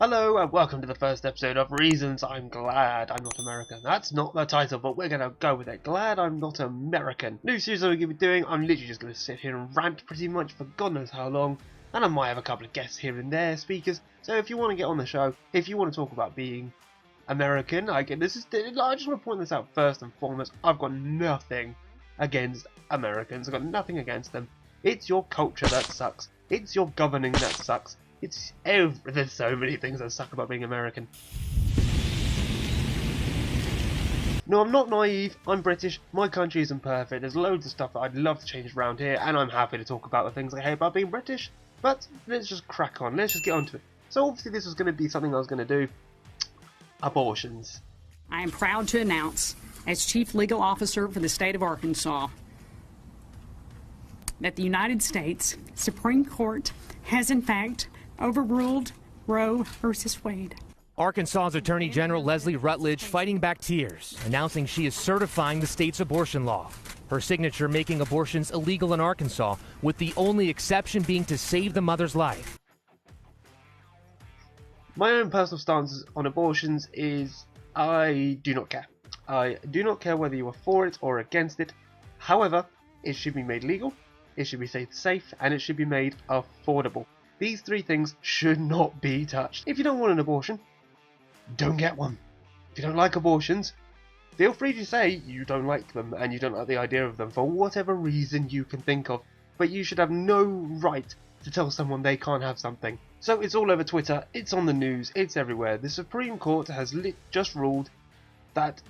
Hello and welcome to the first episode of Reasons I'm Glad I'm Not American. That's not the title, but we're going to go with it. Glad I'm Not American. New series I'm going to be doing, I'm literally just going to sit here and rant pretty much for God knows how long. And I might have a couple of guests here and there, speakers. So if you want to get on the show, if you want to talk about being American, I just want to point this out first and foremost. I've got nothing against Americans. I've got nothing against them. It's your culture that sucks. It's your governing that sucks. There's so many things that suck about being American. No, I'm not naive. I'm British. My country isn't perfect. There's loads of stuff that I'd love to change around here, and I'm happy to talk about the things I hate about being British. But let's just crack on. Let's just get onto it. So obviously this was going to be something I was going to do. Abortions. I am proud to announce, as Chief Legal Officer for the state of Arkansas, that the United States Supreme Court has in fact overruled Roe versus Wade. Arkansas's Attorney General Leslie Rutledge fighting back tears, announcing she is certifying the state's abortion law. Her signature making abortions illegal in Arkansas, with the only exception being to save the mother's life. My own personal stance on abortions is I do not care. I do not care whether you are for it or against it. However, it should be made legal, it should be safe, and it should be made affordable. These three things should not be touched. If you don't want an abortion, don't get one. If you don't like abortions, feel free to say you don't like them and you don't like the idea of them for whatever reason you can think of. But you should have no right to tell someone they can't have something. So it's all over Twitter, it's on the news, it's everywhere. The Supreme Court has just ruled that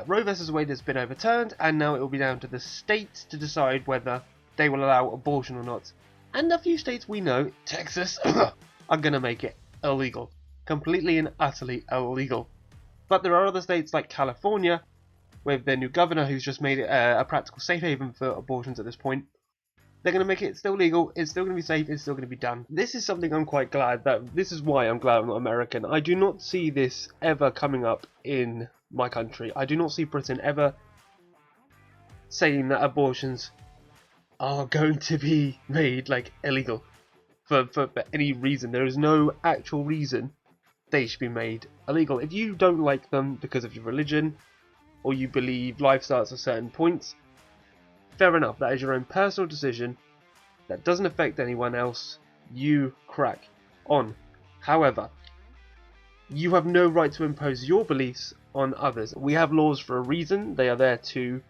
Roe vs. Wade has been overturned, and now it will be down to the states to decide whether they will allow abortion or not. And a few states we know, Texas, are going to make it illegal. Completely and utterly illegal. But there are other states like California, with their new governor who's just made it a practical safe haven for abortions at this point. They're going to make it still legal, it's still going to be safe, it's still going to be done. This is something I'm quite glad that, this is why I'm glad I'm not American. I do not see this ever coming up in my country. I do not see Britain ever saying that abortions are going to be made illegal for any reason. There is no actual reason they should be made illegal. If you don't like them because of your religion or you believe life starts at certain points, fair enough, that is your own personal decision. That doesn't affect anyone else. You crack on. However, you have no right to impose your beliefs on others. We have laws for a reason. They are there to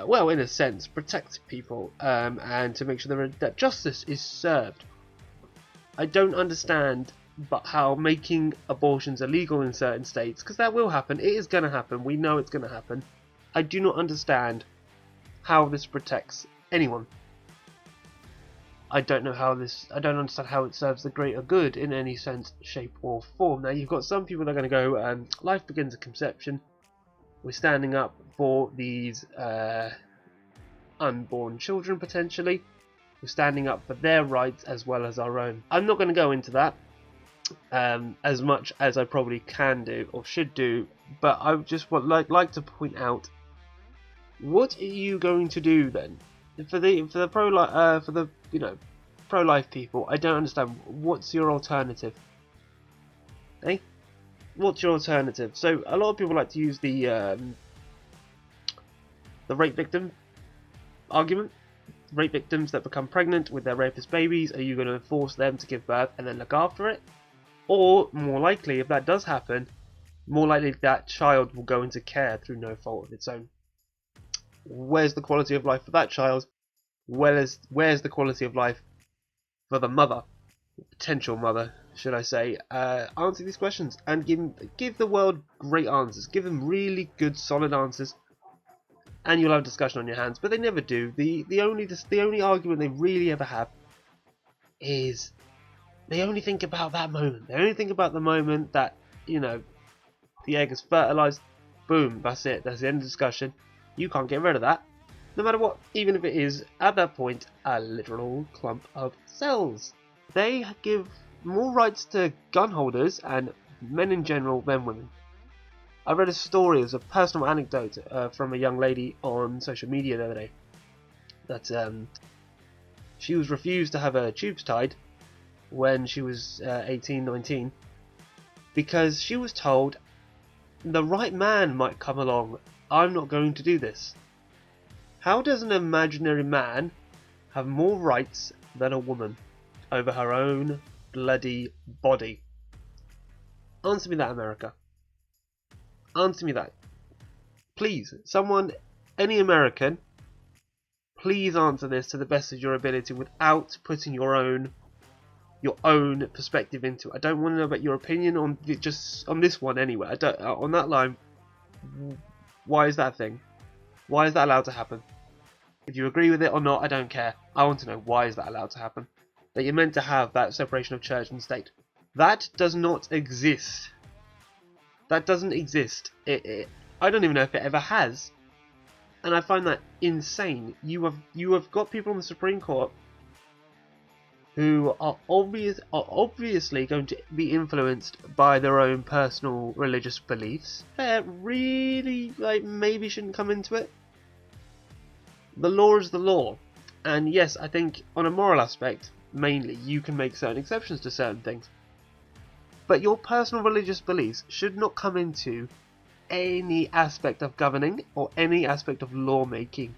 well, in a sense, protect people and to make sure that justice is served. I don't understand but how making abortions illegal in certain states, because that will happen, it is going to happen, we know it's going to happen. I do not understand how this protects anyone. I don't understand how it serves the greater good in any sense, shape or form. Now you've got some people that are going to go, life begins at conception. We're standing up for these unborn children, potentially. We're standing up for their rights as well as our own. I'm not going to go into that as much as I probably can do or should do, but I just would like to point out, what are you going to do then for the pro-life people? I don't understand. What's your alternative? Eh? What's your alternative? So a lot of people like to use the rape victim argument. Rape victims that become pregnant with their rapist babies, are you going to force them to give birth and then look after it? Or, more likely, if that does happen, more likely that child will go into care through no fault of its own. Where's the quality of life for that child? Where's the quality of life for the mother? Potential mother, should I say. Answer these questions and give the world great answers. Give them really good, solid answers, and you'll have discussion on your hands. But they never do. The only argument they really ever have is they only think about that moment. They only think about the moment that, the egg is fertilized. Boom, that's it. That's the end of the discussion. You can't get rid of that, no matter what, even if it is, at that point, a literal clump of cells. They give more rights to gun holders and men in general than women. I read a story, as a personal anecdote from a young lady on social media the other day, that she was refused to have her tubes tied when she was 18, 19, because she was told, the right man might come along, I'm not going to do this. How does an imaginary man have more rights than a woman over her own bloody body? Answer me that, America. Answer me that. Please, someone, any American, please answer this to the best of your ability without putting your own perspective into it. I don't want to know about your opinion on just on this one anyway. I don't on that line. Why is that a thing? Why is that allowed to happen? If you agree with it or not, I don't care. I want to know, why is that allowed to happen? That you're meant to have that separation of church and state. That does not exist. That doesn't exist. I don't even know if it ever has. And I find that insane. You have got people on the Supreme Court who are obviously going to be influenced by their own personal religious beliefs. That really, maybe shouldn't come into it. The law is the law. And yes, I think on a moral aspect, mainly, you can make certain exceptions to certain things. But your personal religious beliefs should not come into any aspect of governing or any aspect of lawmaking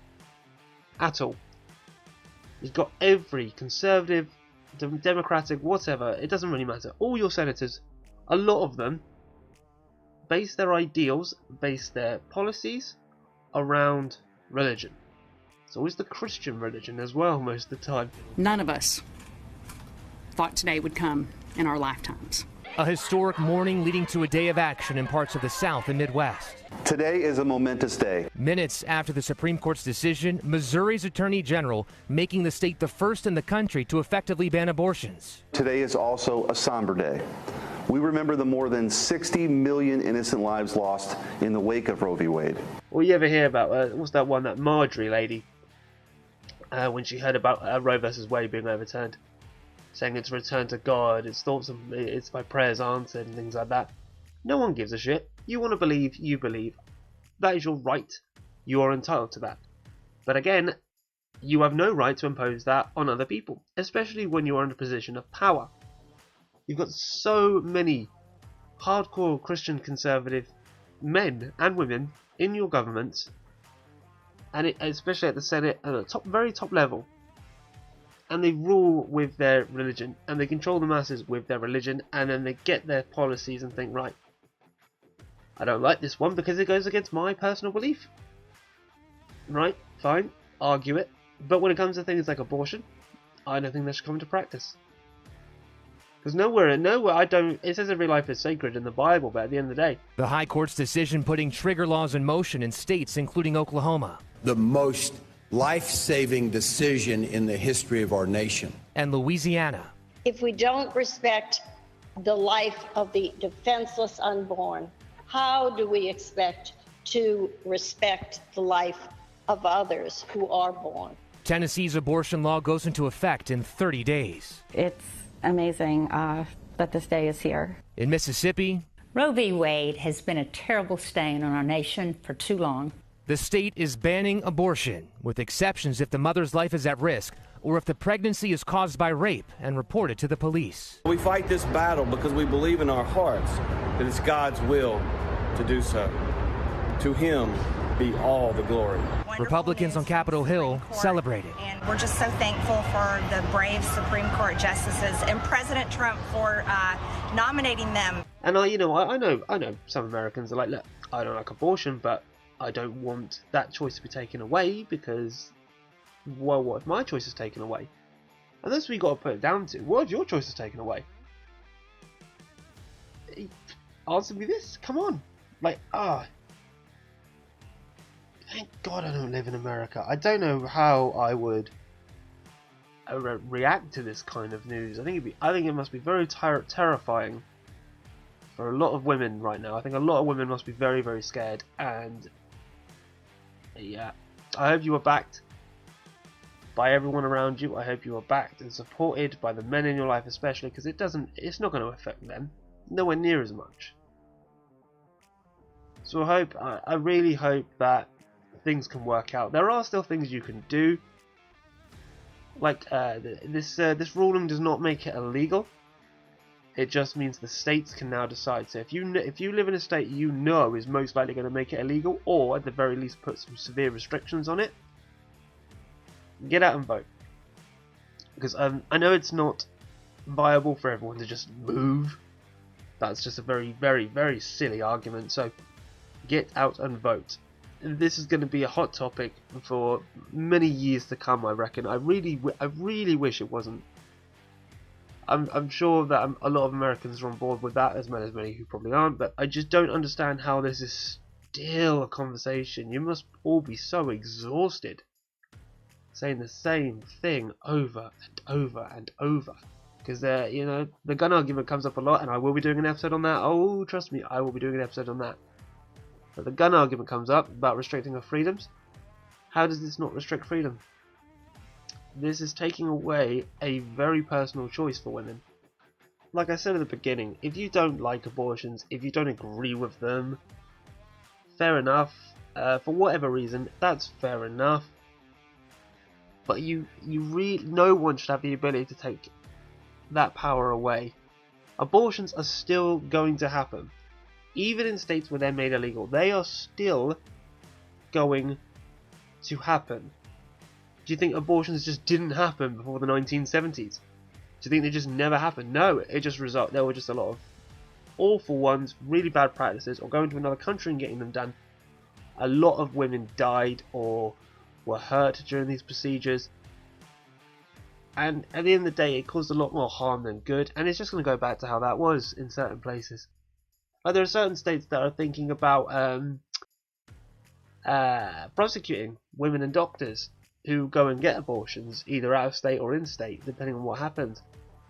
at all. You've got every conservative, democratic, whatever, it doesn't really matter. All your senators, a lot of them, base their ideals, base their policies around religion. It's always the Christian religion as well, most of the time. None of us thought today would come in our lifetimes. A historic morning leading to a day of action in parts of the South and Midwest. Today is a momentous day. Minutes after the Supreme Court's decision, Missouri's Attorney General making the state the first in the country to effectively ban abortions. Today is also a somber day. We remember the more than 60 million innocent lives lost in the wake of Roe v. Wade. Well, you ever hear about, what's that one, that Marjorie lady, when she heard about Roe versus Wade being overturned, saying it's returned to God, it's my prayers answered and things like that. No one gives a shit. You want to believe, you believe. That is your right. You are entitled to that. But again, you have no right to impose that on other people, especially when you are in a position of power. You've got so many hardcore Christian conservative men and women in your government, and especially at the Senate at the very top level, and they rule with their religion, and they control the masses with their religion, and then they get their policies and think, right, I don't like this one because it goes against my personal belief. Right, fine, argue it. But when it comes to things like abortion, I don't think that should come into practice. Because nowhere, it says every life is sacred in the Bible, but at the end of the day. The High Court's decision putting trigger laws in motion in states including Oklahoma. The most life-saving decision in the history of our nation. And Louisiana. If we don't respect the life of the defenseless unborn, how do we expect to respect the life of others who are born? Tennessee's abortion law goes into effect in 30 days. It's amazing that this day is here. In Mississippi, Roe v. Wade has been a terrible stain on our nation for too long. the state is banning abortion, with exceptions if the mother's life is at risk or if the pregnancy is caused by rape and reported to the police. We fight this battle because we believe in our hearts that it's God's will to do so. To him be all the glory. Republicans on Capitol Hill celebrated. And we're just so thankful for the brave Supreme Court justices and President Trump for nominating them. And I know some Americans are like, look, I don't like abortion, but I don't want that choice to be taken away because, well, what if my choice is taken away? And that's what you got to put it down to. What if your choice is taken away? Answer me this. Come on. Thank God I don't live in America. I don't know how I would react to this kind of news. I think it must be very terrifying for a lot of women right now. I think a lot of women must be very, very scared. And yeah, I hope you are backed by everyone around you. I hope you are backed and supported by the men in your life, especially because it's not going to affect them nowhere near as much. So I really hope that things can work out. There are still things you can do. Like this ruling does not make it illegal. It just means the states can now decide. So if you live in a state you know is most likely going to make it illegal, or at the very least put some severe restrictions on it, get out and vote. Because I know it's not viable for everyone to just move. That's just a very, very, very silly argument. So get out and vote. This is going to be a hot topic for many years to come, I reckon. I really wish it wasn't. I'm sure that a lot of Americans are on board with that, as many who probably aren't, but I just don't understand how this is still a conversation. You must all be so exhausted saying the same thing over and over and over. Because the gun argument comes up a lot, and I will be doing an episode on that. Oh, trust me, I will be doing an episode on that. But the gun argument comes up about restricting our freedoms. How does this not restrict freedom? This is taking away a very personal choice for women. Like I said at the beginning, if you don't like abortions, if you don't agree with them, fair enough. For whatever reason, that's fair enough. But no one should have the ability to take that power away. Abortions are still going to happen. Even in states where they're made illegal, they are still going to happen. Do you think abortions just didn't happen before the 1970s? Do you think they just never happened? No, it just there were just a lot of awful ones, really bad practices, or going to another country and getting them done. A lot of women died or were hurt during these procedures. And at the end of the day, it caused a lot more harm than good, and it's just going to go back to how that was in certain places. Like, there are certain states that are thinking about prosecuting women and doctors who go and get abortions, either out of state or in state, depending on what happens.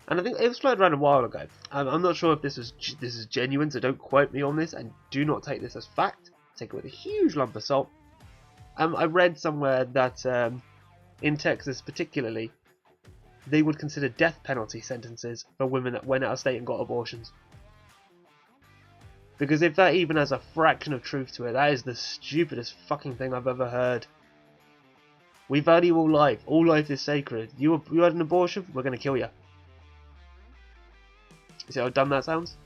And I think it was floated around a while ago. I'm not sure if this is genuine, so don't quote me on this, and do not take this as fact. Take it with a huge lump of salt. I read somewhere that in Texas particularly, they would consider death penalty sentences for women that went out of state and got abortions. Because if that even has a fraction of truth to it, that is the stupidest fucking thing I've ever heard. We value all life. All life is sacred. You had an abortion, we're going to kill you. You see how dumb that sounds?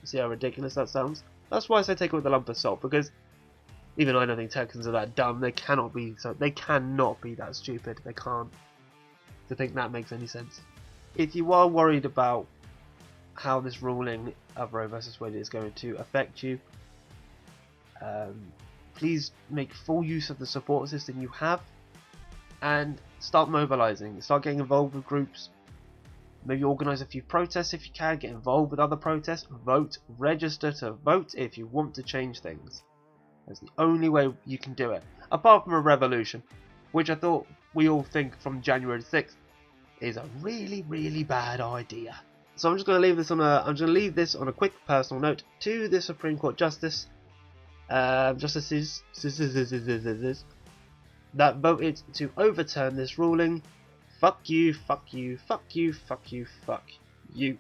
You see how ridiculous that sounds? That's why I say take it with a lump of salt, because even I don't think Texans are that dumb. They cannot be that stupid. They can't. To think that makes any sense. If you are worried about how this ruling of Roe vs. Wade is going to affect you, please make full use of the support system you have and start mobilizing. Start getting involved with groups. Maybe organize a few protests if you can. Get involved with other protests. Vote. Register to vote if you want to change things. That's the only way you can do it. Apart from a revolution, which I thought we all think from January 6th is a really, really bad idea. So I'm just going to leave this on a quick personal note to the Supreme Court justices that voted to overturn this ruling. Fuck you, fuck you, fuck you, fuck you, fuck you.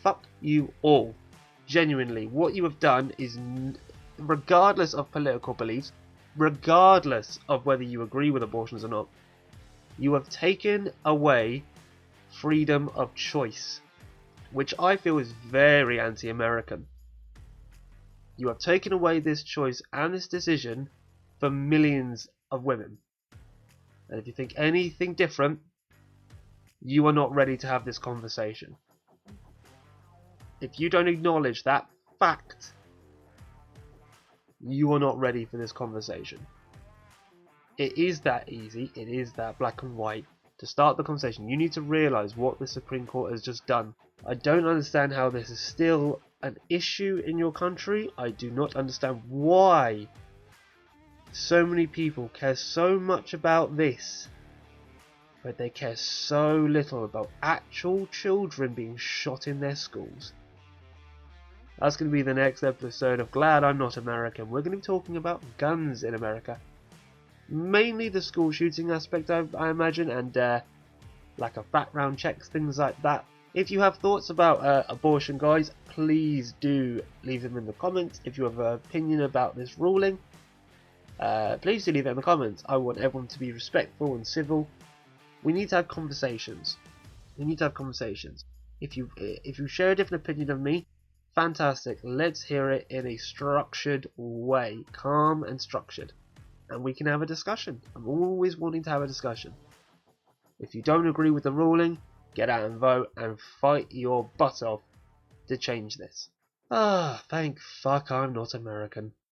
Fuck you all. Genuinely, what you have done is, regardless of political beliefs, regardless of whether you agree with abortions or not, you have taken away freedom of choice, which I feel is very anti-American. You have taken away this choice and this decision for millions of women. And if you think anything different, you are not ready to have this conversation. If you don't acknowledge that fact, you are not ready for this conversation. It is that easy, it is that black and white. To start the conversation, you need to realise what the Supreme Court has just done. I don't understand how this is still an issue in your country. I do not understand why so many people care so much about this, but they care so little about actual children being shot in their schools. That's going to be the next episode of Glad I'm Not American. We're going to be talking about guns in America. Mainly the school shooting aspect, I imagine, and lack of background checks, things like that. If you have thoughts about abortion, guys, please do leave them in the comments. If you have an opinion about this ruling, please do leave it in the comments. I want everyone to be respectful and civil. We need to have conversations. We need to have conversations. If you share a different opinion of me, fantastic. Let's hear it in a structured way, calm and structured, and we can have a discussion. I'm always wanting to have a discussion. If you don't agree with the ruling, get out and vote and fight your butt off to change this. Ah, thank fuck I'm not American.